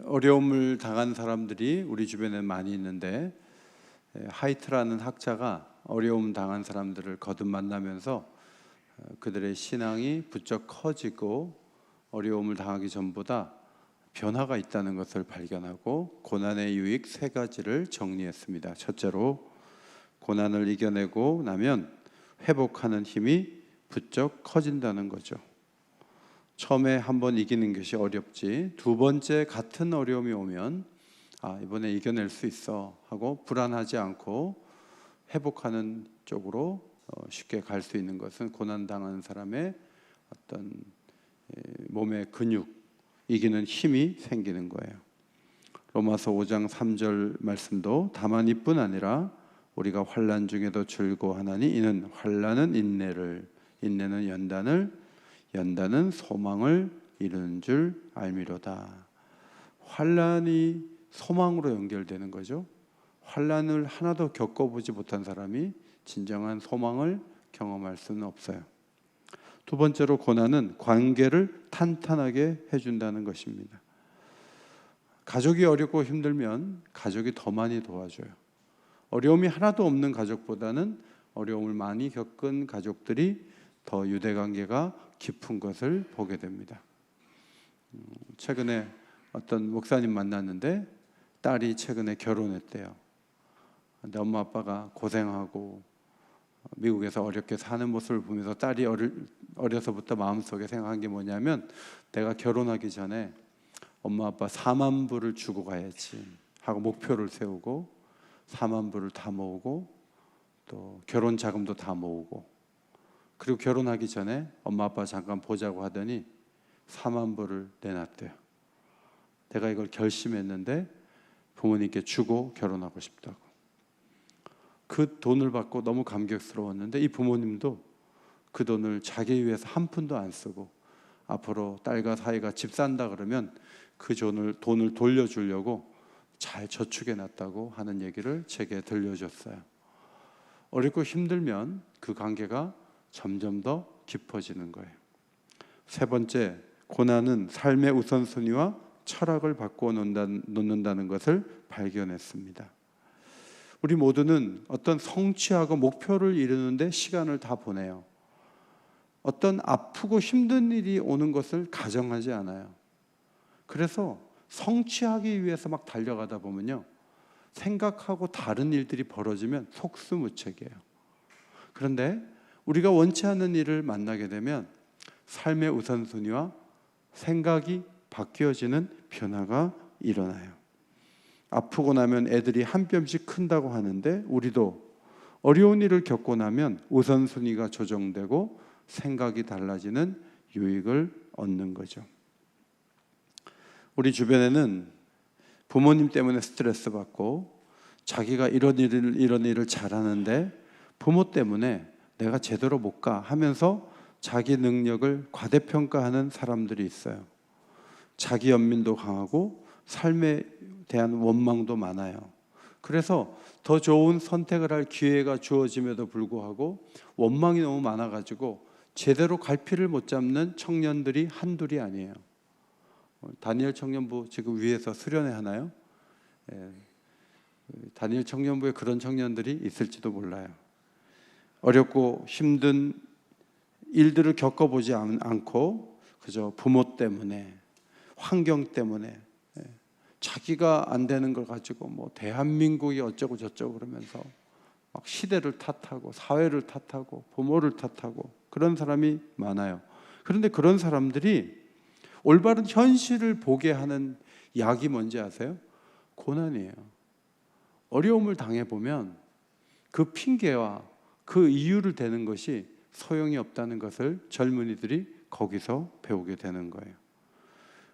어려움을 당한 사람들이 우리 주변에 많이 있는데, 하이트라는 학자가 어려움 당한 사람들을 거듭 만나면서 그들의 신앙이 부쩍 커지고 어려움을 당하기 전보다 변화가 있다는 것을 발견하고 고난의 유익 세 가지를 정리했습니다. 첫째로, 고난을 이겨내고 나면 회복하는 힘이 부쩍 커진다는 거죠. 처음에 한번 이기는 것이 어렵지, 두 번째 같은 어려움이 오면 이번에 이겨낼 수 있어 하고 불안하지 않고 회복하는 쪽으로 쉽게 갈 수 있는 것은 고난당한 사람의 어떤 몸의 근육, 이기는 힘이 생기는 거예요. 로마서 5장 3절 말씀도 다만 이뿐 아니라 우리가 환난 중에도 즐거워하나니 이는 환난은 인내를, 인내는 연단은 소망을 이루는 줄 알미로다. 환난이 소망으로 연결되는 거죠. 환난을 하나도 겪어보지 못한 사람이 진정한 소망을 경험할 수는 없어요. 두 번째로, 고난은 관계를 탄탄하게 해준다는 것입니다. 가족이 어렵고 힘들면 가족이 더 많이 도와줘요. 어려움이 하나도 없는 가족보다는 어려움을 많이 겪은 가족들이 더 유대관계가 깊은 것을 보게 됩니다. 최근에 어떤 목사님 만났는데 딸이 최근에 결혼했대요. 근데 엄마 아빠가 고생하고 미국에서 어렵게 사는 모습을 보면서 딸이 어려서부터 마음속에 생각한 게 뭐냐면, 내가 결혼하기 전에 엄마 아빠 4만 불을 주고 가야지 하고 목표를 세우고 4만 불을 다 모으고 또 결혼 자금도 다 모으고, 그리고 결혼하기 전에 엄마 아빠 잠깐 보자고 하더니 4만 불을 내놨대요. 내가 이걸 결심했는데 부모님께 주고 결혼하고 싶다고. 그 돈을 받고 너무 감격스러웠는데 이 부모님도 그 돈을 자기 위해서 한 푼도 안 쓰고 앞으로 딸과 사이가 집 산다 그러면 그 돈을 돌려주려고 잘 저축해 놨다고 하는 얘기를 제게 들려줬어요. 어렵고 힘들면 그 관계가 점점 더 깊어지는 거예요. 세 번째, 고난은 삶의 우선순위와 철학을 바꾸어 놓는다는 것을 발견했습니다. 우리 모두는 어떤 성취하고 목표를 이루는데 시간을 다 보내요. 어떤 아프고 힘든 일이 오는 것을 가정하지 않아요. 그래서 성취하기 위해서 막 달려가다 보면요, 생각하고 다른 일들이 벌어지면 속수무책이에요. 그런데 우리가 원치 않는 일을 만나게 되면 삶의 우선순위와 생각이 바뀌어지는 변화가 일어나요. 아프고 나면 애들이 한 뼘씩 큰다고 하는데, 우리도 어려운 일을 겪고 나면 우선순위가 조정되고 생각이 달라지는 유익을 얻는 거죠. 우리 주변에는 부모님 때문에 스트레스 받고 자기가 이런 일을 잘하는데 부모 때문에 내가 제대로 못 가 하면서 자기 능력을 과대평가하는 사람들이 있어요. 자기 연민도 강하고 삶에 대한 원망도 많아요. 그래서 더 좋은 선택을 할 기회가 주어짐에도 불구하고 원망이 너무 많아가지고 제대로 갈피를 못 잡는 청년들이 한둘이 아니에요. 다니엘 청년부 지금 위에서 수련회 하나요? 다니엘 청년부에 그런 청년들이 있을지도 몰라요. 어렵고 힘든 일들을 겪어보지 않고 그저 부모 때문에, 환경 때문에, 자기가 안 되는 걸 가지고 뭐 대한민국이 어쩌고 저쩌고 그러면서 막 시대를 탓하고 사회를 탓하고 부모를 탓하고 그런 사람이 많아요. 그런데 그런 사람들이 올바른 현실을 보게 하는 약이 뭔지 아세요? 고난이에요. 어려움을 당해보면 그 핑계와 그 이유를 대는 것이 소용이 없다는 것을 젊은이들이 거기서 배우게 되는 거예요.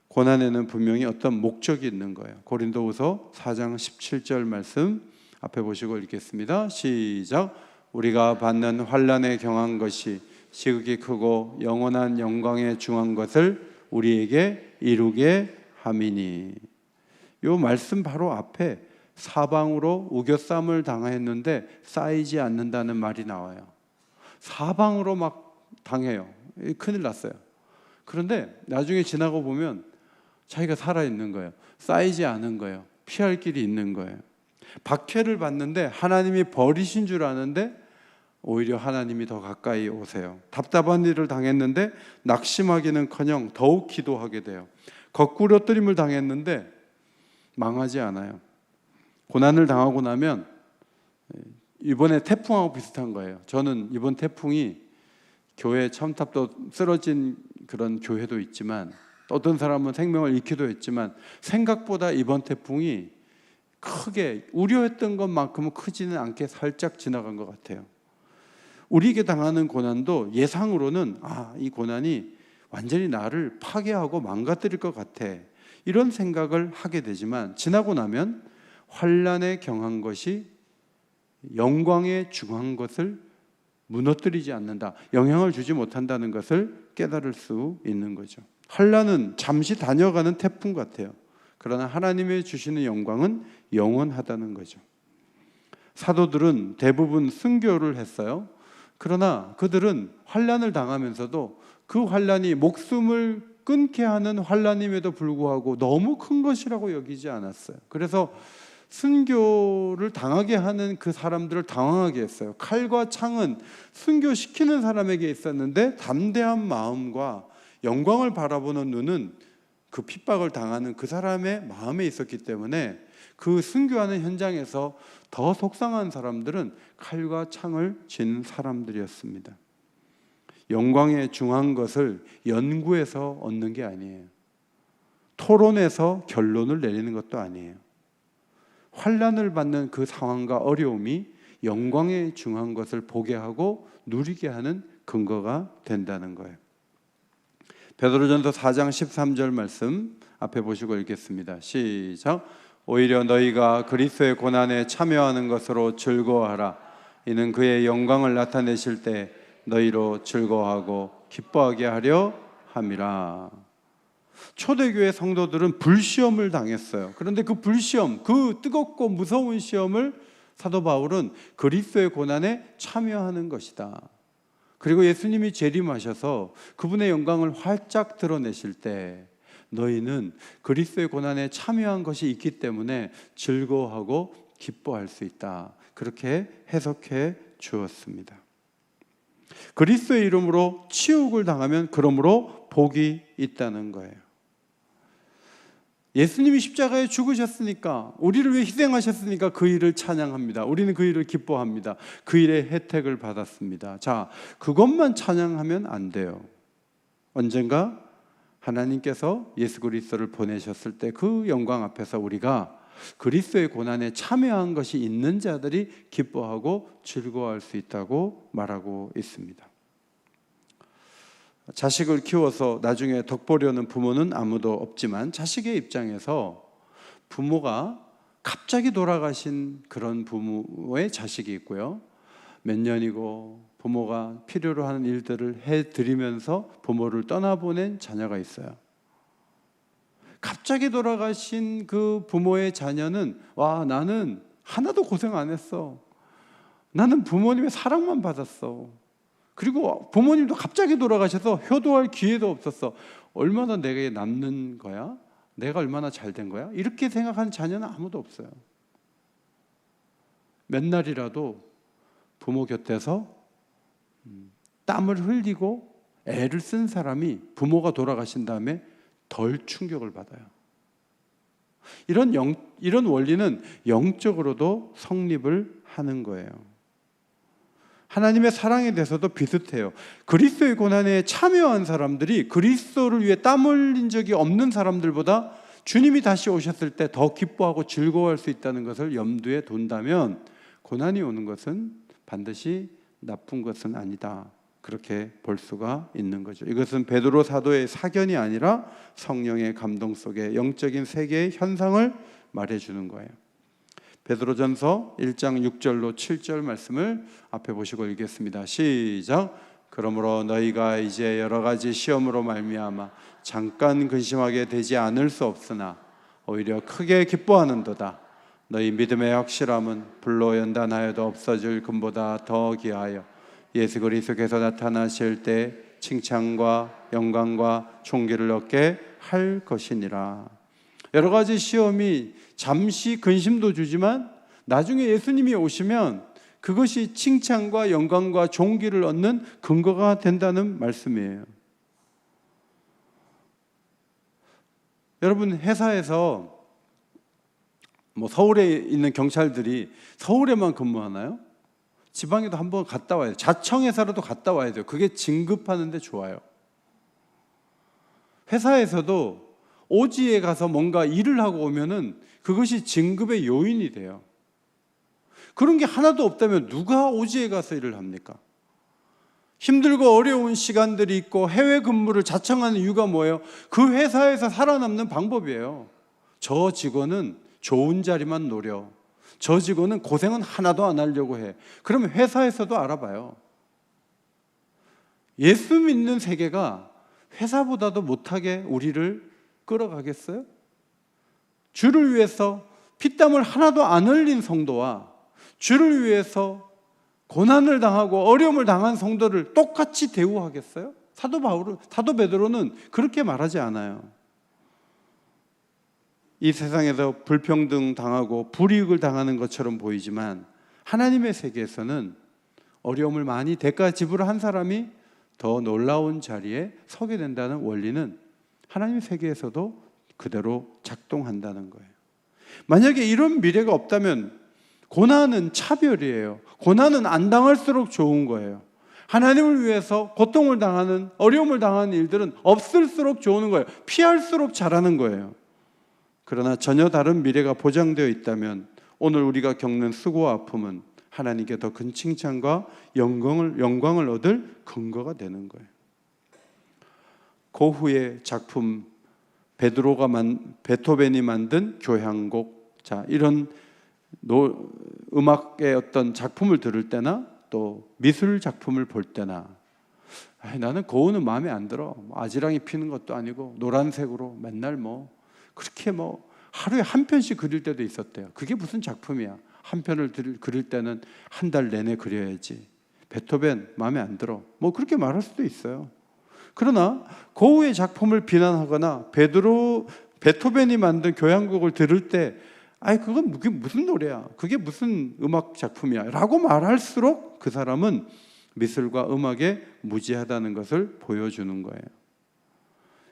고난에는 분명히 어떤 목적이 있는 거예요. 고린도후서 4장 17절 말씀 앞에 보시고 읽겠습니다. 시작. 우리가 받는 환난에 경한 것이 지극히 크고 영원한 영광에 중한 것을 우리에게 이루게 함이니. 이 말씀 바로 앞에 사방으로 우겨쌈을 당했는데 쌓이지 않는다는 말이 나와요. 사방으로 막 당해요. 큰일 났어요. 그런데 나중에 지나고 보면 자기가 살아있는 거예요. 쌓이지 않은 거예요. 피할 길이 있는 거예요. 박해를 받는데 하나님이 버리신 줄 아는데 오히려 하나님이 더 가까이 오세요. 답답한 일을 당했는데 낙심하기는커녕 더욱 기도하게 돼요. 거꾸로뜨림을 당했는데 망하지 않아요. 고난을 당하고 나면 이번에 태풍하고 비슷한 거예요. 저는 이번 태풍이 교회 첨탑도 쓰러진 그런 교회도 있지만, 어떤 사람은 생명을 잃기도 했지만, 생각보다 이번 태풍이 크게 우려했던 것만큼은 크지는 않게 살짝 지나간 것 같아요. 우리에게 당하는 고난도 예상으로는 이 고난이 완전히 나를 파괴하고 망가뜨릴 것 같아, 이런 생각을 하게 되지만, 지나고 나면 환난에 경한 것이 영광에 중한 것을 무너뜨리지 않는다, 영향을 주지 못한다는 것을 깨달을 수 있는 거죠. 환난은 잠시 다녀가는 태풍 같아요. 그러나 하나님의 주시는 영광은 영원하다는 거죠. 사도들은 대부분 순교를 했어요. 그러나 그들은 환난을 당하면서도 그 환난이 목숨을 끊게 하는 환난임에도 불구하고 너무 큰 것이라고 여기지 않았어요. 그래서 순교를 당하게 하는 그 사람들을 당황하게 했어요. 칼과 창은 순교시키는 사람에게 있었는데 담대한 마음과 영광을 바라보는 눈은 그 핍박을 당하는 그 사람의 마음에 있었기 때문에 그 순교하는 현장에서 더 속상한 사람들은 칼과 창을 쥔 사람들이었습니다. 영광에 중한 것을 연구해서 얻는 게 아니에요. 토론해서 결론을 내리는 것도 아니에요. 환난을 받는 그 상황과 어려움이 영광에 중한 것을 보게 하고 누리게 하는 근거가 된다는 거예요. 베드로전서 4장 13절 말씀 앞에 보시고 읽겠습니다. 시작. 오히려 너희가 그리스도의 고난에 참여하는 것으로 즐거워하라. 이는 그의 영광을 나타내실 때 너희로 즐거워하고 기뻐하게 하려 함이라. 초대교회 성도들은 불시험을 당했어요. 그런데 그 불시험, 그 뜨겁고 무서운 시험을 사도 바울은 그리스도의 고난에 참여하는 것이다. 그리고 예수님이 재림하셔서 그분의 영광을 활짝 드러내실 때 너희는 그리스도의 고난에 참여한 것이 있기 때문에 즐거워하고 기뻐할 수 있다. 그렇게 해석해 주었습니다. 그리스도의 이름으로 치욕을 당하면 그러므로 복이 있다는 거예요. 예수님이 십자가에 죽으셨으니까, 우리를 위해 희생하셨으니까 그 일을 찬양합니다. 우리는 그 일을 기뻐합니다. 그 일의 혜택을 받았습니다. 자, 그것만 찬양하면 안 돼요. 언젠가 하나님께서 예수 그리스도를 보내셨을 때 그 영광 앞에서 우리가 그리스도의 고난에 참여한 것이 있는 자들이 기뻐하고 즐거워할 수 있다고 말하고 있습니다. 자식을 키워서 나중에 덕보려는 부모는 아무도 없지만, 자식의 입장에서 부모가 갑자기 돌아가신 그런 부모의 자식이 있고요, 몇 년이고 부모가 필요로 하는 일들을 해드리면서 부모를 떠나보낸 자녀가 있어요. 갑자기 돌아가신 그 부모의 자녀는 나는 하나도 고생 안 했어. 나는 부모님의 사랑만 받았어. 그리고 부모님도 갑자기 돌아가셔서 효도할 기회도 없었어. 얼마나 내게 남는 거야? 내가 얼마나 잘된 거야? 이렇게 생각하는 자녀는 아무도 없어요. 몇 날이라도 부모 곁에서 땀을 흘리고 애를 쓴 사람이 부모가 돌아가신 다음에 덜 충격을 받아요. 이런 원리는 영적으로도 성립을 하는 거예요. 하나님의 사랑에 대해서도 비슷해요. 그리스도의 고난에 참여한 사람들이 그리스도를 위해 땀 흘린 적이 없는 사람들보다 주님이 다시 오셨을 때 더 기뻐하고 즐거워할 수 있다는 것을 염두에 둔다면 고난이 오는 것은 반드시 나쁜 것은 아니다, 그렇게 볼 수가 있는 거죠. 이것은 베드로 사도의 사견이 아니라 성령의 감동 속에 영적인 세계의 현상을 말해주는 거예요. 베드로전서 1장 6절로 7절 말씀을 앞에 보시고 읽겠습니다. 시작. 그러므로 너희가 이제 여러 가지 시험으로 말미암아 잠깐 근심하게 되지 않을 수 없으나 오히려 크게 기뻐하는도다. 너희 믿음의 확실함은 불로 연단하여도 없어질 금보다 더 귀하여 예수 그리스도께서 나타나실 때 칭찬과 영광과 존귀를 얻게 할 것이니라. 여러 가지 시험이 잠시 근심도 주지만 나중에 예수님이 오시면 그것이 칭찬과 영광과 존귀를 얻는 근거가 된다는 말씀이에요. 여러분, 회사에서 서울에 있는 경찰들이 서울에만 근무하나요? 지방에도 한번 갔다 와야 돼요. 자청회사라도 갔다 와야 돼요. 그게 진급하는데 좋아요. 회사에서도 오지에 가서 뭔가 일을 하고 오면은 그것이 진급의 요인이 돼요. 그런 게 하나도 없다면 누가 오지에 가서 일을 합니까? 힘들고 어려운 시간들이 있고 해외 근무를 자청하는 이유가 뭐예요? 그 회사에서 살아남는 방법이에요. 저 직원은 좋은 자리만 노려. 저 직원은 고생은 하나도 안 하려고 해. 그러면 회사에서도 알아봐요. 예수 믿는 세계가 회사보다도 못하게 우리를 끌어가겠어요? 주를 위해서 피땀을 하나도 안 흘린 성도와 주를 위해서 고난을 당하고 어려움을 당한 성도를 똑같이 대우하겠어요? 사도 베드로는 그렇게 말하지 않아요. 이 세상에서 불평등 당하고 불이익을 당하는 것처럼 보이지만 하나님의 세계에서는 어려움을 많이 대가 지불한 사람이 더 놀라운 자리에 서게 된다는 원리는 하나님의 세계에서도 그대로 작동한다는 거예요. 만약에 이런 미래가 없다면 고난은 차별이에요. 고난은 안 당할수록 좋은 거예요. 하나님을 위해서 고통을 당하는, 어려움을 당하는 일들은 없을수록 좋은 거예요. 피할수록 잘하는 거예요. 그러나 전혀 다른 미래가 보장되어 있다면 오늘 우리가 겪는 수고와 아픔은 하나님께 더 큰 칭찬과 영광을 얻을 근거가 되는 거예요. 고흐의 작품, 베토벤이 만든 교향곡, 이런 음악의 어떤 작품을 들을 때나 또 미술 작품을 볼 때나 나는 고흐는 마음에 안 들어. 아지랑이 피는 것도 아니고 노란색으로 맨날 그렇게 하루에 한 편씩 그릴 때도 있었대요. 그게 무슨 작품이야. 한 편을 그릴 때는 한 달 내내 그려야지. 베토벤 마음에 안 들어. 그렇게 말할 수도 있어요. 그러나 고흐의 작품을 비난하거나 베토벤이 만든 교향곡을 들을 때 그게 무슨 노래야? 그게 무슨 음악 작품이야? 라고 말할수록 그 사람은 미술과 음악에 무지하다는 것을 보여주는 거예요.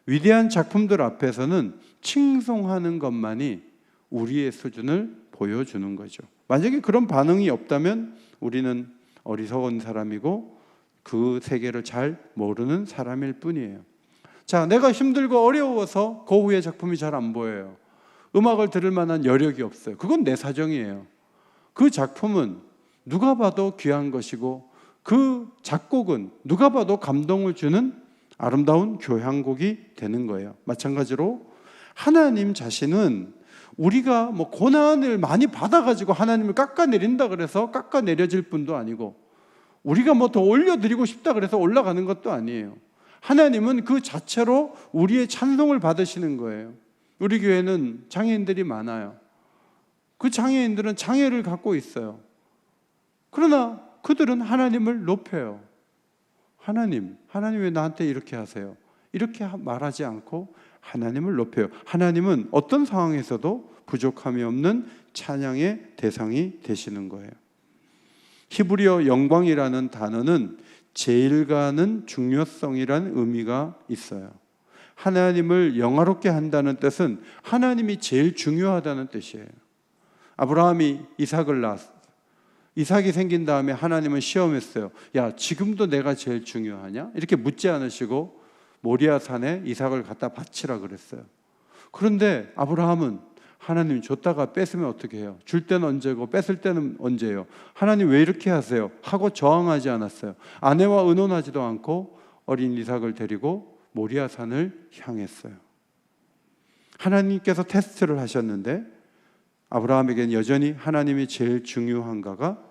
위대한 작품들 앞에서는 칭송하는 것만이 우리의 수준을 보여주는 거죠. 만약에 그런 반응이 없다면 우리는 어리석은 사람이고 그 세계를 잘 모르는 사람일 뿐이에요. 내가 힘들고 어려워서 고흐의 작품이 잘 안 보여요. 음악을 들을 만한 여력이 없어요. 그건 내 사정이에요. 그 작품은 누가 봐도 귀한 것이고 그 작곡은 누가 봐도 감동을 주는 아름다운 교향곡이 되는 거예요. 마찬가지로 하나님 자신은 우리가 고난을 많이 받아가지고 하나님을 깎아내린다 그래서 깎아내려질 분도 아니고 우리가 더 올려드리고 싶다 그래서 올라가는 것도 아니에요. 하나님은 그 자체로 우리의 찬송을 받으시는 거예요. 우리 교회는 장애인들이 많아요. 그 장애인들은 장애를 갖고 있어요. 그러나 그들은 하나님을 높여요. 하나님 왜 나한테 이렇게 하세요? 이렇게 말하지 않고 하나님을 높여요. 하나님은 어떤 상황에서도 부족함이 없는 찬양의 대상이 되시는 거예요. 히브리어 영광이라는 단어는 제일가는 중요성이라는 의미가 있어요. 하나님을 영화롭게 한다는 뜻은 하나님이 제일 중요하다는 뜻이에요. 아브라함이 이삭을 낳았어요. 이삭이 생긴 다음에 하나님은 시험했어요. 지금도 내가 제일 중요하냐? 이렇게 묻지 않으시고 모리아 산에 이삭을 갖다 바치라 그랬어요. 그런데 아브라함은 하나님 줬다가 뺏으면 어떻게 해요? 줄 때는 언제고 뺏을 때는 언제예요? 하나님 왜 이렇게 하세요? 하고 저항하지 않았어요. 아내와 의논하지도 않고 어린 이삭을 데리고 모리아 산을 향했어요. 하나님께서 테스트를 하셨는데 아브라함에게는 여전히 하나님이 제일 중요한가가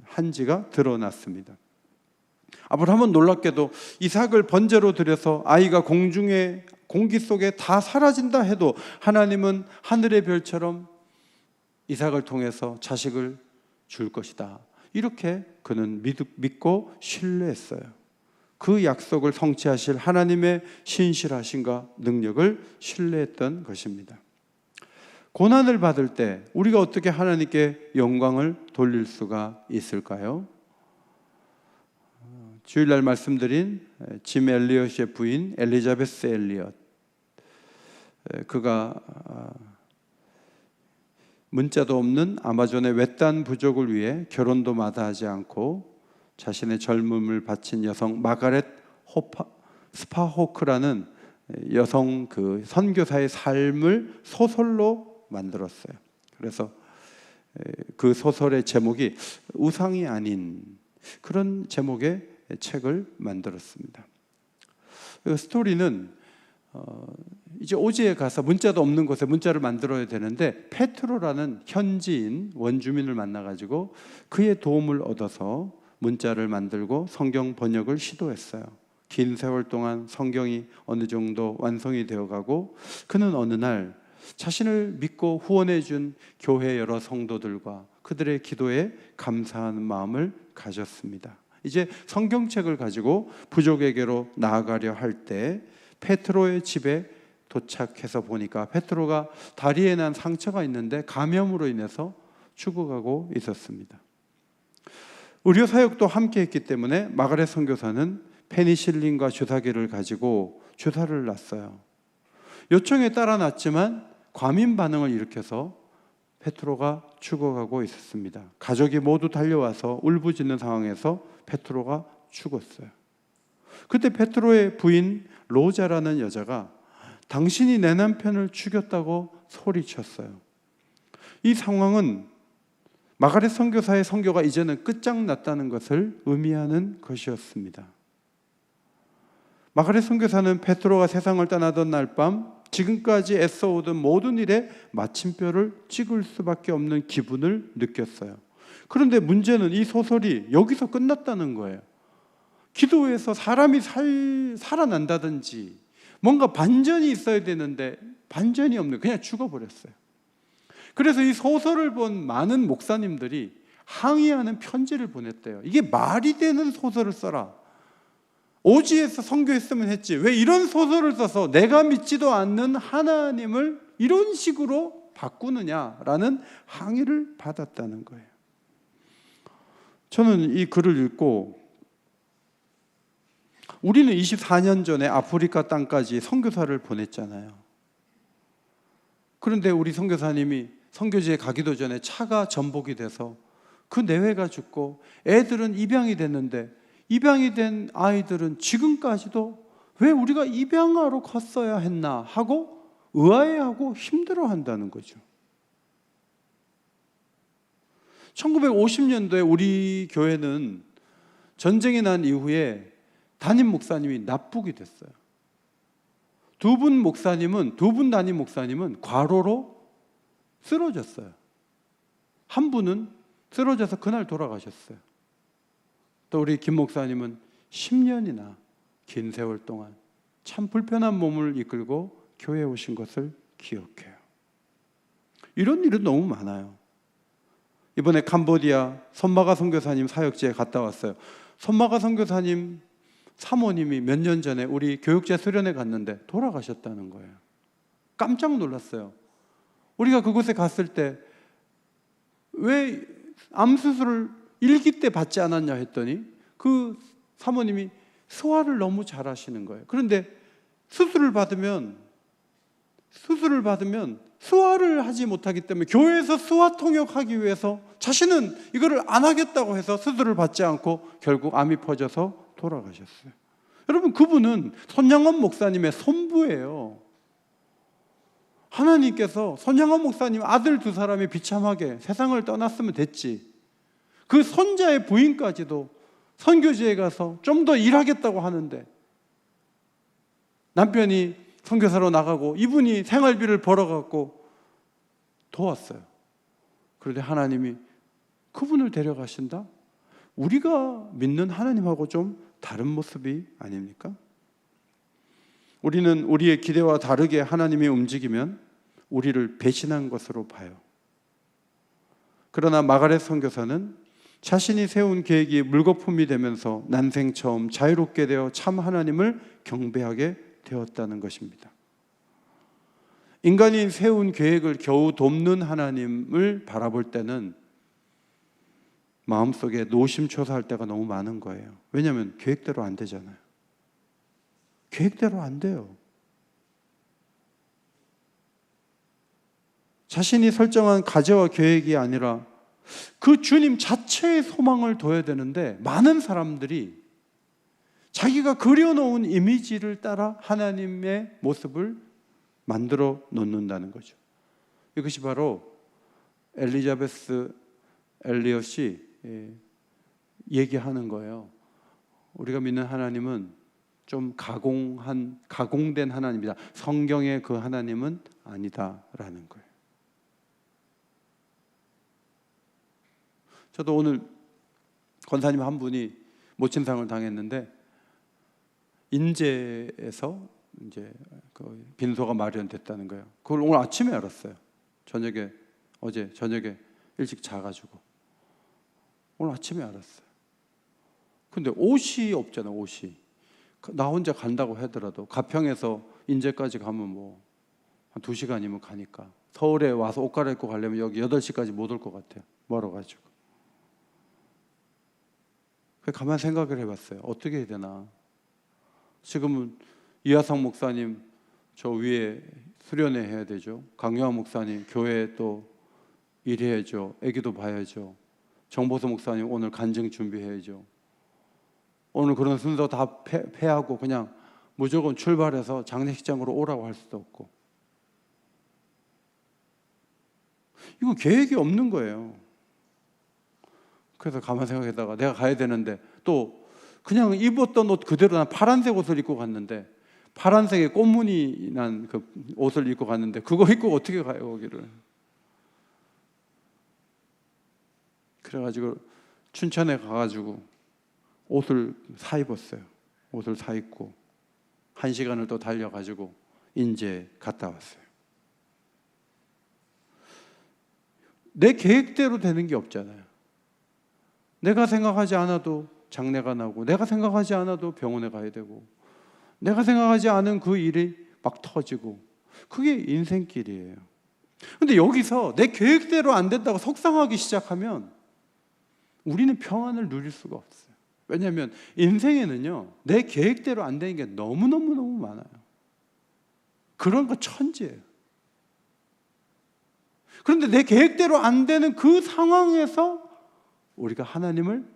한지가 드러났습니다. 아브라함은 놀랍게도 이삭을 번제로 드려서 아이가 공기 속에 다 사라진다 해도 하나님은 하늘의 별처럼 이삭을 통해서 자식을 줄 것이다. 이렇게 그는 믿고 신뢰했어요. 그 약속을 성취하실 하나님의 신실하심과 능력을 신뢰했던 것입니다. 고난을 받을 때 우리가 어떻게 하나님께 영광을 돌릴 수가 있을까요? 주일날 말씀드린 짐 엘리엇의 부인 엘리자베스 엘리엇, 그가 문자도 없는 아마존의 외딴 부족을 위해 결혼도 마다하지 않고 자신의 젊음을 바친 여성 마가렛 스파호크라는 여성 그 선교사의 삶을 소설로 만들었어요. 그래서 그 소설의 제목이 우상이 아닌 그런 제목의 책을 만들었습니다. 그 스토리는 이제 오지에 가서 문자도 없는 곳에 문자를 만들어야 되는데 페트로라는 현지인 원주민을 만나가지고 그의 도움을 얻어서 문자를 만들고 성경 번역을 시도했어요. 긴 세월 동안 성경이 어느 정도 완성이 되어가고 그는 어느 날 자신을 믿고 후원해 준 교회 여러 성도들과 그들의 기도에 감사하는 마음을 가졌습니다. 이제 성경책을 가지고 부족에게로 나아가려 할 때 페트로의 집에 도착해서 보니까 페트로가 다리에 난 상처가 있는데 감염으로 인해서 죽어가고 있었습니다. 의료 사역도 함께 했기 때문에 마가렛 선교사는 페니실린과 주사기를 가지고 주사를 놨어요. 요청에 따라 놨지만 과민 반응을 일으켜서 페트로가 죽어가고 있었습니다. 가족이 모두 달려와서 울부짖는 상황에서 페트로가 죽었어요. 그때 페트로의 부인 로자라는 여자가 당신이 내 남편을 죽였다고 소리쳤어요. 이 상황은 마가렛 선교사의 선교가 이제는 끝장났다는 것을 의미하는 것이었습니다. 마가렛 선교사는 베드로가 세상을 떠나던 날 밤 지금까지 애써오던 모든 일에 마침표를 찍을 수밖에 없는 기분을 느꼈어요. 그런데 문제는 이 소설이 여기서 끝났다는 거예요. 기도에서 사람이 살아난다든지 뭔가 반전이 있어야 되는데 반전이 없는, 그냥 죽어버렸어요. 그래서 이 소설을 본 많은 목사님들이 항의하는 편지를 보냈대요. 이게 말이 되는 소설을 써라. 오지에서 선교했으면 했지. 왜 이런 소설을 써서 내가 믿지도 않는 하나님을 이런 식으로 바꾸느냐라는 항의를 받았다는 거예요. 저는 이 글을 읽고 우리는 24년 전에 아프리카 땅까지 선교사를 보냈잖아요. 그런데 우리 선교사님이 선교지에 가기도 전에 차가 전복이 돼서 그 내외가 죽고 애들은 입양이 됐는데 입양이 된 아이들은 지금까지도 왜 우리가 입양하러 갔어야 했나 하고 의아해하고 힘들어한다는 거죠. 1950년도에 우리 교회는 전쟁이 난 이후에 담임 목사님이 납북이 됐어요. 두 분 담임 목사님은 과로로 쓰러졌어요. 한 분은 쓰러져서 그날 돌아가셨어요. 또 우리 김 목사님은 10년이나 긴 세월 동안 참 불편한 몸을 이끌고 교회에 오신 것을 기억해요. 이런 일은 너무 많아요. 이번에 캄보디아 손마가 선교사님 사역지에 갔다 왔어요. 손마가 선교사님 사모님이 몇 년 전에 우리 교육제 수련회 갔는데 돌아가셨다는 거예요. 깜짝 놀랐어요. 우리가 그곳에 갔을 때 왜 암수술을 일기 때 받지 않았냐 했더니 그 사모님이 소화를 너무 잘하시는 거예요. 그런데 수술을 받으면 소화를 하지 못하기 때문에 교회에서 소화 통역하기 위해서 자신은 이거를 안 하겠다고 해서 수술을 받지 않고 결국 암이 퍼져서 돌아가셨어요. 여러분, 그분은 손양원 목사님의 손부예요. 하나님께서 손양원 목사님 아들 두 사람이 비참하게 세상을 떠났으면 됐지. 그 손자의 부인까지도 선교지에 가서 좀 더 일하겠다고 하는데 남편이 선교사로 나가고 이분이 생활비를 벌어갖고 도왔어요. 그런데 하나님이 그분을 데려가신다? 우리가 믿는 하나님하고 좀 다른 모습이 아닙니까? 우리는 우리의 기대와 다르게 하나님이 움직이면 우리를 배신한 것으로 봐요. 그러나 마가렛 선교사는 자신이 세운 계획이 물거품이 되면서 난생 처음 자유롭게 되어 참 하나님을 경배하게 되었다는 것입니다. 인간이 세운 계획을 겨우 돕는 하나님을 바라볼 때는 마음속에 노심초사할 때가 너무 많은 거예요. 왜냐하면 계획대로 안 되잖아요. 계획대로 안 돼요. 자신이 설정한 과제와 계획이 아니라 그 주님 자체의 소망을 둬야 되는데, 많은 사람들이 자기가 그려놓은 이미지를 따라 하나님의 모습을 만들어 놓는다는 거죠. 이것이 바로 엘리자베스 엘리엇이 얘기하는 거예요. 우리가 믿는 하나님은 좀 가공된 하나님이다. 성경의 그 하나님은 아니다라는 거예요. 저도 오늘 권사님 한 분이 모친상을 당했는데, 인제에서 이제 그 빈소가 마련됐다는 거예요. 그걸 오늘 아침에 알았어요. 어제 저녁에 일찍 자가지고 오늘 아침에 알았어요. 근데 옷이 없잖아. 옷이 나 혼자 간다고 하더라도 가평에서 인제까지 가면 뭐 한 2시간이면 가니까, 서울에 와서 옷 갈아입고 가려면 여기 8시까지 못 올 것 같아요. 멀어가지고. 가만 생각을 해봤어요. 어떻게 해야 되나. 지금은 이하성 목사님 저 위에 수련회 해야 되죠. 강요한 목사님 교회 또 일해야죠. 애기도 봐야죠. 정보수 목사님 오늘 간증 준비해야죠. 오늘 그런 순서 다 패하고 그냥 무조건 출발해서 장례식장으로 오라고 할 수도 없고, 이건 계획이 없는 거예요. 그래서 가만 생각하다가 내가 가야 되는데, 또 그냥 입었던 옷 그대로, 난 파란색 옷을 입고 갔는데, 파란색에 꽃무늬 난 그 옷을 입고 갔는데, 그거 입고 어떻게 가요 거기를. 그래가지고 춘천에 가가지고 옷을 사 입었어요. 옷을 사 입고 1시간을 또 달려가지고 인제 갔다 왔어요. 내 계획대로 되는 게 없잖아요. 내가 생각하지 않아도 장례가 나고, 내가 생각하지 않아도 병원에 가야 되고, 내가 생각하지 않은 그 일이 막 터지고, 그게 인생길이에요. 근데 여기서 내 계획대로 안 된다고 속상하기 시작하면 우리는 평안을 누릴 수가 없어요. 왜냐하면 인생에는요, 내 계획대로 안 되는 게 너무너무 많아요. 그런 거 천지예요. 그런데 내 계획대로 안 되는 그 상황에서 우리가 하나님을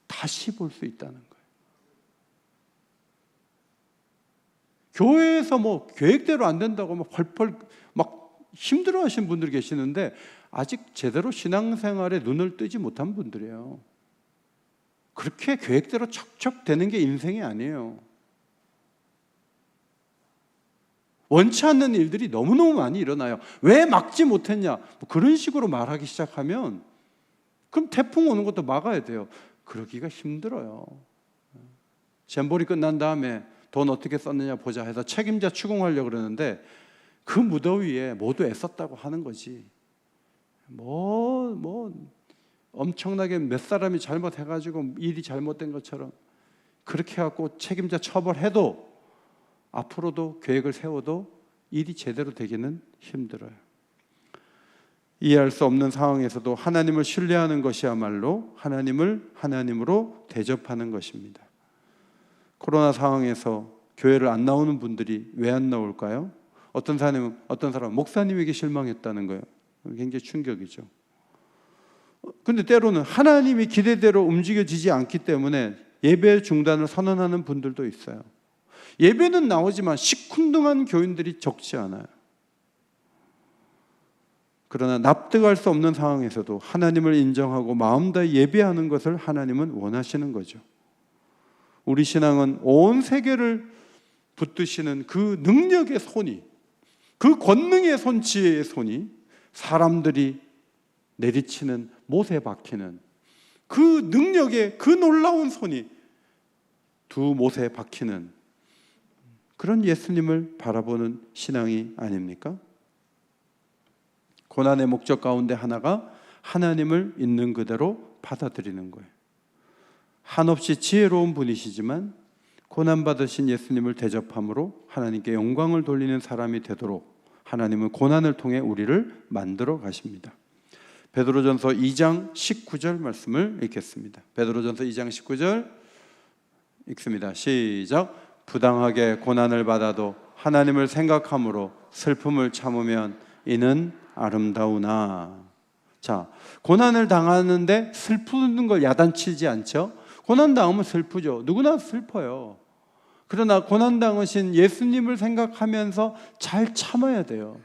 다시 볼 수 있다는 거예요. 교회에서 뭐 계획대로 안 된다고 막 펄펄 막 힘들어 하시는 분들이 계시는데, 아직 제대로 신앙생활에 눈을 뜨지 못한 분들이에요. 그렇게 계획대로 척척 되는 게 인생이 아니에요. 원치 않는 일들이 너무너무 많이 일어나요. 왜 막지 못했냐? 뭐 그런 식으로 말하기 시작하면, 그럼 태풍 오는 것도 막아야 돼요. 그러기가 힘들어요. 잼버리 끝난 다음에 돈 어떻게 썼느냐 보자 해서 책임자 추궁하려고 그러는데, 그 무더위에 모두 애썼다고 하는 거지. 엄청나게 몇 사람이 잘못해가지고 일이 잘못된 것처럼 그렇게 해갖고 책임자 처벌해도 앞으로도 계획을 세워도 일이 제대로 되기는 힘들어요. 이해할 수 없는 상황에서도 하나님을 신뢰하는 것이야말로 하나님을 하나님으로 대접하는 것입니다. 코로나 상황에서 교회를 안 나오는 분들이 왜 안 나올까요? 어떤 사람은 목사님에게 실망했다는 거예요. 굉장히 충격이죠. 근데 때로는 하나님이 기대대로 움직여지지 않기 때문에 예배 중단을 선언하는 분들도 있어요. 예배는 나오지만 시큰둥한 교인들이 적지 않아요. 그러나 납득할 수 없는 상황에서도 하나님을 인정하고 마음 다해 예배하는 것을 하나님은 원하시는 거죠. 우리 신앙은 온 세계를 붙드시는 그 능력의 손이, 그 권능의 손지혜의 손이 사람들이 내리치는 못에 박히는 그 능력의 그 놀라운 손이 두 못에 박히는 그런 예수님을 바라보는 신앙이 아닙니까? 고난의 목적 가운데 하나가 하나님을 있는 그대로 받아들이는 거예요. 한없이 지혜로운 분이시지만 고난받으신 예수님을 대접함으로 하나님께 영광을 돌리는 사람이 되도록 하나님은 고난을 통해 우리를 만들어 가십니다. 베드로전서 2장 19절 말씀을 읽겠습니다. 베드로전서 2장 19절 읽습니다. 시작. 부당하게 고난을 받아도 하나님을 생각함으로 슬픔을 참으면 이는 아름다우나. 자, 고난을 당하는데 슬프는 걸 야단치지 않죠? 고난 당하면 슬프죠. 누구나 슬퍼요. 그러나 고난 당하신 예수님을 생각하면서 잘 참아야 돼요.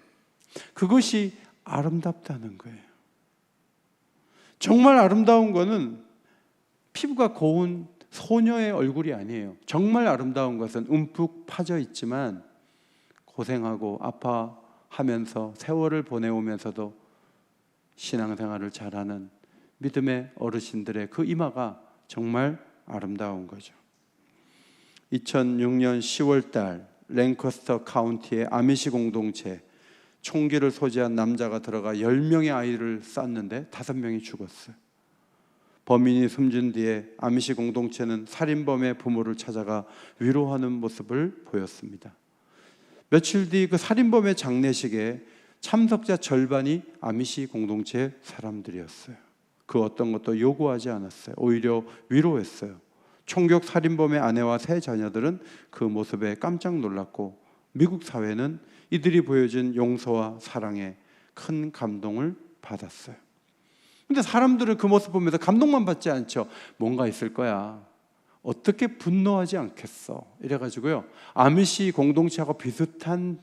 그것이 아름답다는 거예요. 정말 아름다운 거는 피부가 고운 소녀의 얼굴이 아니에요. 정말 아름다운 것은 움푹 파져 있지만 고생하고 아파하면서 세월을 보내오면서도 신앙생활을 잘하는 믿음의 어르신들의 그 이마가 정말 아름다운 거죠. 2006년 10월 달 랭커스터 카운티의 아미시 공동체 총기를 소지한 남자가 들어가 10명의 아이를 쐈는데 5명이 죽었어요. 범인이 숨진 뒤에 아미시 공동체는 살인범의 부모를 찾아가 위로하는 모습을 보였습니다. 며칠 뒤 그 살인범의 장례식에 참석자 절반이 아미시 공동체 사람들이었어요. 그 어떤 것도 요구하지 않았어요. 오히려 위로했어요. 총격 살인범의 아내와 세 자녀들은 그 모습에 깜짝 놀랐고 미국 사회는 이들이 보여준 용서와 사랑에 큰 감동을 받았어요. 근데 사람들은 그 모습 보면서 감동만 받지 않죠. 뭔가 있을 거야. 어떻게 분노하지 않겠어. 이래가지고요, 아미시 공동체하고 비슷한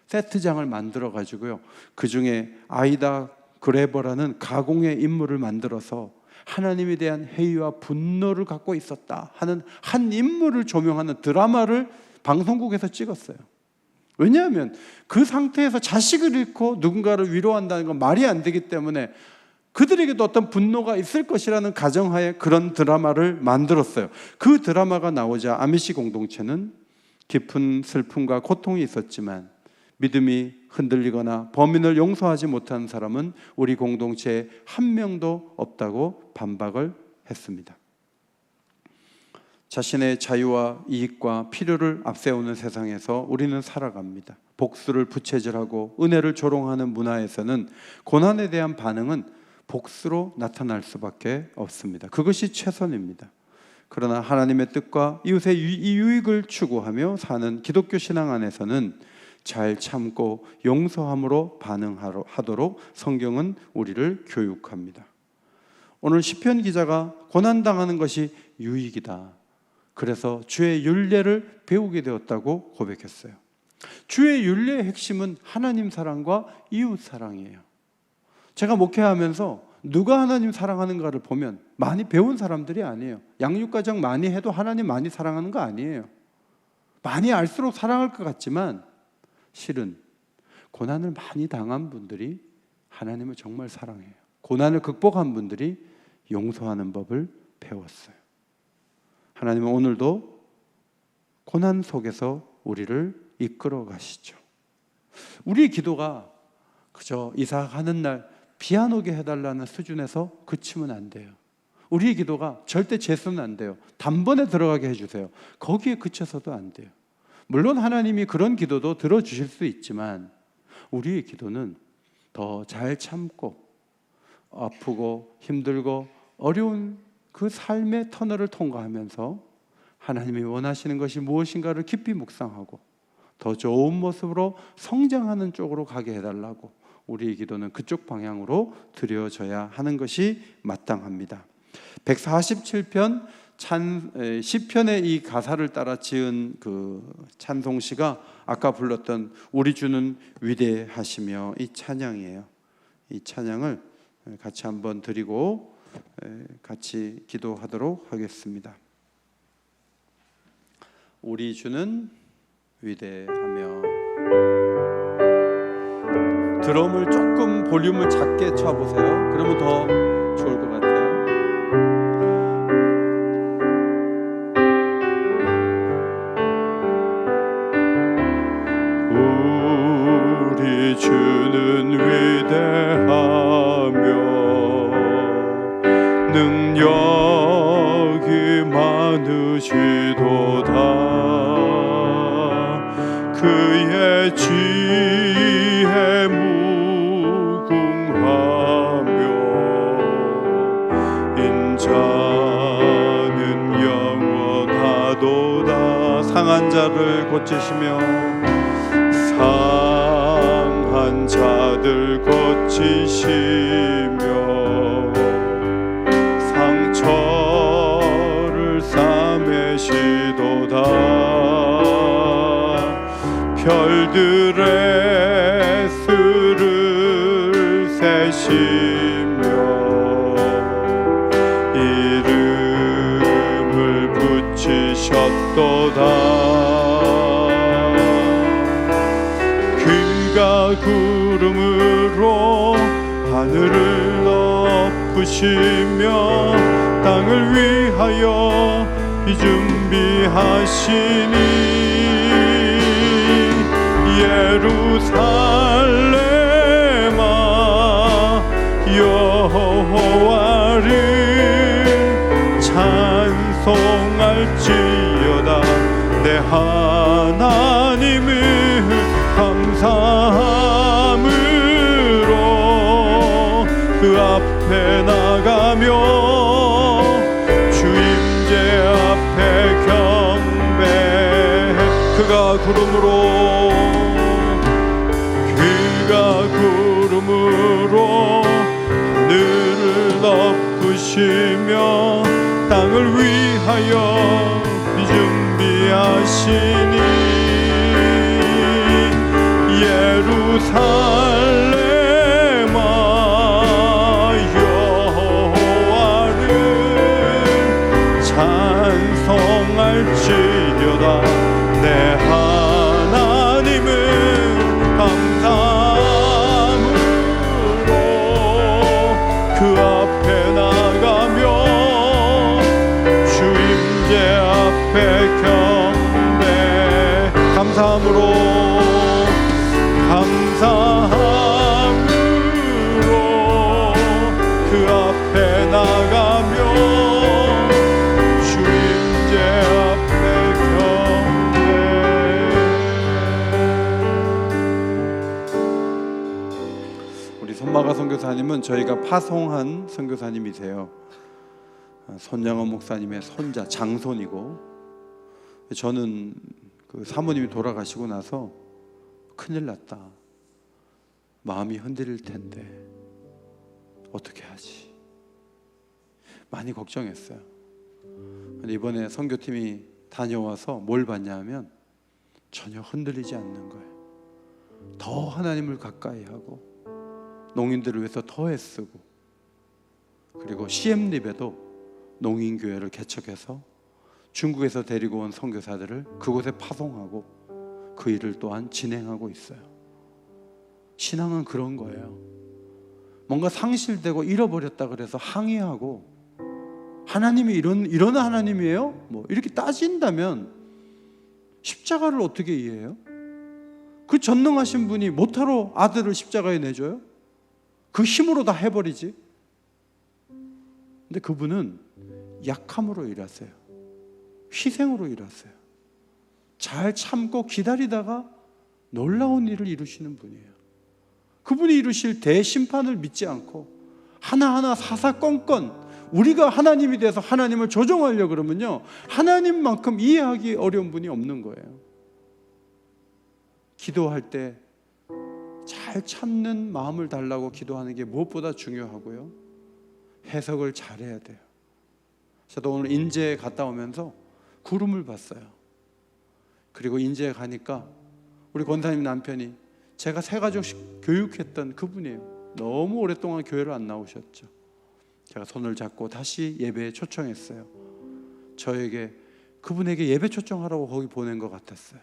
세트장을 만들어가지고요, 그 중에 아이다 그레버라는 가공의 인물을 만들어서 하나님에 대한 회의와 분노를 갖고 있었다 하는 한 인물을 조명하는 드라마를 방송국에서 찍었어요. 왜냐하면 그 상태에서 자식을 잃고 누군가를 위로한다는 건 말이 안 되기 때문에 그들에게도 어떤 분노가 있을 것이라는 가정하에 그런 드라마를 만들었어요. 그 드라마가 나오자 아미시 공동체는 깊은 슬픔과 고통이 있었지만 믿음이 흔들리거나 범인을 용서하지 못한 사람은 우리 공동체에 한 명도 없다고 반박을 했습니다. 자신의 자유와 이익과 필요를 앞세우는 세상에서 우리는 살아갑니다. 복수를 부채질하고 은혜를 조롱하는 문화에서는 고난에 대한 반응은 복수로 나타날 수밖에 없습니다. 그것이 최선입니다. 그러나 하나님의 뜻과 이웃의 유익을 추구하며 사는 기독교 신앙 안에서는 잘 참고 용서함으로 반응하도록 성경은 우리를 교육합니다. 오늘 시편 기자가 고난당하는 것이 유익이다. 그래서 주의 율례를 배우게 되었다고 고백했어요. 주의 율례의 핵심은 하나님 사랑과 이웃 사랑이에요. 제가 목회하면서 누가 하나님 사랑하는가를 보면 많이 배운 사람들이 아니에요. 양육가정 많이 해도 하나님 많이 사랑하는 거 아니에요. 많이 알수록 사랑할 것 같지만 실은 고난을 많이 당한 분들이 하나님을 정말 사랑해요. 고난을 극복한 분들이 용서하는 법을 배웠어요. 하나님은 오늘도 고난 속에서 우리를 이끌어 가시죠. 우리 기도가 그저 이삭하는 날 비 안 오게 해달라는 수준에서 그치면 안 돼요. 우리의 기도가 절대 재수는 안 돼요. 단번에 들어가게 해주세요. 거기에 그쳐서도 안 돼요. 물론 하나님이 그런 기도도 들어주실 수 있지만 우리의 기도는 더 잘 참고 아프고 힘들고 어려운 그 삶의 터널을 통과하면서 하나님이 원하시는 것이 무엇인가를 깊이 묵상하고 더 좋은 모습으로 성장하는 쪽으로 가게 해달라고 우리의 기도는 그쪽 방향으로 드려져야 하는 것이 마땅합니다. 147편 시편의 이 가사를 따라 지은 그 찬송시가 아까 불렀던 우리 주는 위대하시며 이 찬양이에요. 이 찬양을 같이 한번 드리고 같이 기도하도록 하겠습니다. 우리 주는 위대하며. 드럼을 조금 볼륨을 작게 쳐보세요. 그러면 더 좋을 것 같아요. 우리 주는 위대하며 자를 고치시며 상한 자들 고치시며 상처를 싸매시도다. 별들의 수를 세시며 이름을 붙이셨도다. 그가 구름으로 하늘을 덮으시며 땅을 위하여 준비하시니 예루살렘아 여호와를 찬송할지어다. 내 하나님을 감사함으로 그 앞에 나가며 주임제 앞에 경배. 그가 구름으로 하늘을 덮으시며 땅을 위하여 준비하시니 예루살렘아 여호와를 찬송할지어다. 내 하나님은 감사함으로 그 앞에 나가며 주임제 앞에 경배. 감사함으로 그 앞에 나가며 주임제 앞에 경배. 우리 손마가 선교사님은 저희가 파송한 선교사님이세요. 손양원 목사님의 손자 장손이고, 저는 그 사모님이 돌아가시고 나서 큰일 났다, 마음이 흔들릴 텐데 어떻게 하지, 많이 걱정했어요. 근데 이번에 선교팀이 다녀와서 뭘 봤냐 하면 전혀 흔들리지 않는 거예요. 더 하나님을 가까이 하고 농인들을 위해서 더 애쓰고, 그리고 CM립에도 농인교회를 개척해서 중국에서 데리고 온 선교사들을 그곳에 파송하고 그 일을 또한 진행하고 있어요. 신앙은 그런 거예요. 뭔가 상실되고 잃어버렸다 그래서 항의하고, 하나님이 이런 하나님이에요? 뭐 이렇게 따진다면 십자가를 어떻게 이해해요? 그 전능하신 분이 못하러 아들을 십자가에 내줘요? 그 힘으로 다 해버리지. 근데 그분은 약함으로 일하세요. 희생으로 일하세요. 잘 참고 기다리다가 놀라운 일을 이루시는 분이에요. 그분이 이루실 대심판을 믿지 않고 하나하나 사사건건 우리가 하나님이 돼서 하나님을 조종하려고 그러면요, 하나님만큼 이해하기 어려운 분이 없는 거예요. 기도할 때 잘 참는 마음을 달라고 기도하는 게 무엇보다 중요하고요, 해석을 잘해야 돼요. 저도 오늘 인제에 갔다 오면서 구름을 봤어요. 그리고 인제에 가니까 우리 권사님 남편이 제가 세 가족씩 교육했던 그분이에요. 너무 오랫동안 교회를 안 나오셨죠. 제가 손을 잡고 다시 예배에 초청했어요. 저에게 그분에게 예배 초청하라고 거기 보낸 것 같았어요.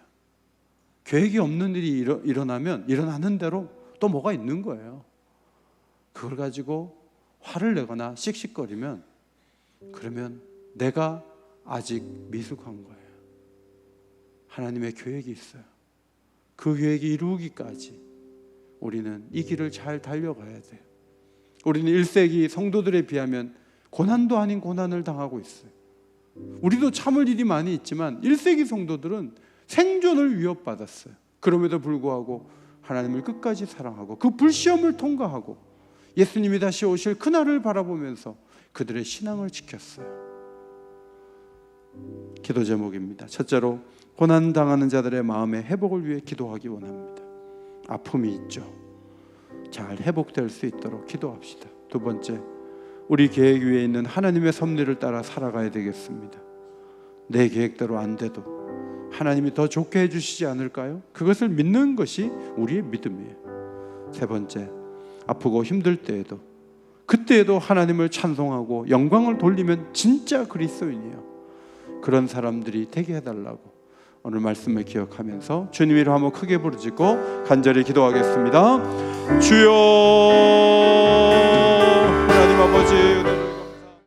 계획이 없는 일이 일어나면 일어나는 대로 또 뭐가 있는 거예요. 그걸 가지고 화를 내거나 씩씩거리면, 그러면 내가 아직 미숙한 거예요. 하나님의 계획이 있어요. 그 계획이 이루기까지 우리는 이 길을 잘 달려가야 돼요. 우리는 1세기 성도들에 비하면 고난도 아닌 고난을 당하고 있어요. 우리도 참을 일이 많이 있지만 1세기 성도들은 생존을 위협받았어요. 그럼에도 불구하고 하나님을 끝까지 사랑하고 그 불시험을 통과하고 예수님이 다시 오실 그날을 바라보면서 그들의 신앙을 지켰어요. 기도 제목입니다. 첫째로, 고난 당하는 자들의 마음의 회복을 위해 기도하기 원합니다. 아픔이 있죠. 잘 회복될 수 있도록 기도합시다. 두 번째, 우리 계획 위에 있는 하나님의 섭리를 따라 살아가야 되겠습니다. 내 계획대로 안 돼도 하나님이 더 좋게 해주시지 않을까요? 그것을 믿는 것이 우리의 믿음이에요. 세 번째, 아프고 힘들 때에도 그때에도 하나님을 찬송하고 영광을 돌리면 진짜 그리스도인이에요. 그런 사람들이 되게 해달라고 오늘 말씀을 기억하면서 주님 이름 한번 크게 부르짖고 간절히 기도하겠습니다. 주여